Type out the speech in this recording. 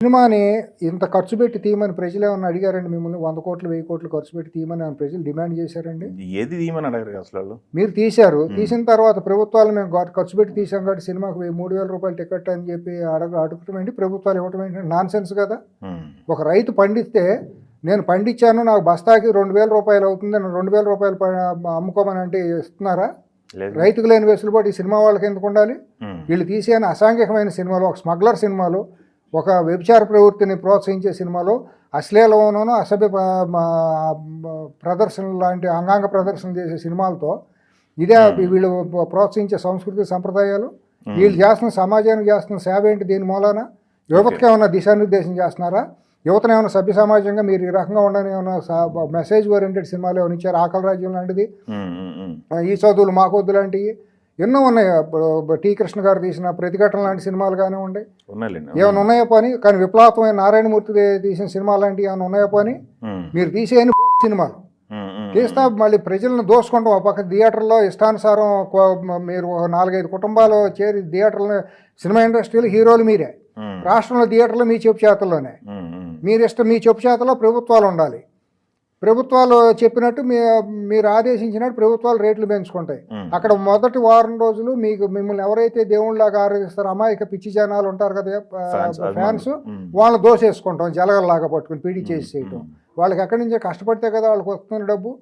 సినిమాని ఇంత ఖర్చు పెట్టి తీయమని ప్రజలేమన్నా అడిగారండి మిమ్మల్ని? 100 కోట్లు, 1000 కోట్లు ఖర్చు పెట్టి తీయమని ప్రజలు డిమాండ్ చేశారండి? ఏది తీయమని అడగరు అసలు వాళ్ళు. మీరు తీశారు. తీసిన తర్వాత ప్రభుత్వాలు మేము ఖర్చు పెట్టి తీసాం కాబట్టి సినిమాకు 3000 రూపాయలు టికెట్ అని చెప్పి అడగటం ఏంటి? ప్రభుత్వాలు ఇవ్వటం ఏంటి? నాన్ సెన్స్ కదా. ఒక రైతు పండిస్తే నేను పండించాను, నాకు బస్తాకి 2000 రూపాయలు అవుతుంది, నేను 2000 రూపాయలు అమ్ముకోమని అంటే ఇస్తున్నారా? రైతుకు లేని వెసులుబాటు ఈ సినిమా వాళ్ళకి ఎందుకు ఉండాలి? వీళ్ళు తీసేయని అసాంఘికమైన సినిమాలు, ఒక స్మగ్లర్ సినిమాలు, ఒక వ్యభిచార ప్రవృత్తిని ప్రోత్సహించే సినిమాలో అశ్లీలలోనూ అసభ్య ప్రదర్శనలు లాంటి అంగాంగ ప్రదర్శనలు చేసే సినిమాలతో ఇదే వీళ్ళు ప్రోత్సహించే సంస్కృతి సంప్రదాయాలు. వీళ్ళు చేస్తున్న సమాజానికి చేస్తున్న సేవ ఏంటి? దీని మూలాన యువతకి ఏమైనా దిశానిర్దేశం చేస్తున్నారా? యువతను ఏమైనా సభ్య సమాజంగా మీరు ఈ రకంగా ఉండని ఏమైనా మెసేజ్ ఓరియంటెడ్ సినిమాలు ఏమైనా ఇచ్చారు? ఆకలి రాజ్యం లాంటిది, ఈ చదువులు మాకొద్దు లాంటివి ఎన్నో ఉన్నాయి. టీ కృష్ణ గారు తీసిన ప్రతిఘటన లాంటి సినిమాలు కానివ్వండి, ఏమైనా ఉన్నాయో పని. కానీ విప్లవాత్మైన నారాయణమూర్తి తీసిన సినిమాలు లాంటివి ఏమైనా ఉన్నాయో పని? మీరు తీసేయని సినిమాలు తీస్తా మళ్ళీ ప్రజలను దోసుకుంటాం. ఒక పక్క థియేటర్లో ఇష్టానుసారం మీరు 4-5 కుటుంబాలు చేరి థియేటర్లో, సినిమా ఇండస్ట్రీలో హీరోలు మీరే, రాష్ట్రంలో థియేటర్లో మీ చెప్పు చేతల్లోనే. మీ చెప్పు చేతల్లో ప్రభుత్వాలు ఉండాలి. ప్రభుత్వాలు చెప్పినట్టు మీరు ఆదేశించినట్టు ప్రభుత్వాలు రేట్లు పెంచుకుంటాయి. అక్కడ మొదటి వారం రోజులు మిమ్మల్ని ఎవరైతే దేవుళ్ళలాగా ఆరాధిస్తారో అమాయక పిచ్చి జనాలు ఉంటారు కదా, ఫ్యాన్స్, వాళ్ళని దోసేసుకుంటాం జలగల్లాగా పట్టుకుని పీడి చేసి చేయటం. వాళ్ళకి ఎక్కడి నుంచో కష్టపడితే కదా వాళ్ళకి వస్తున్న డబ్బు.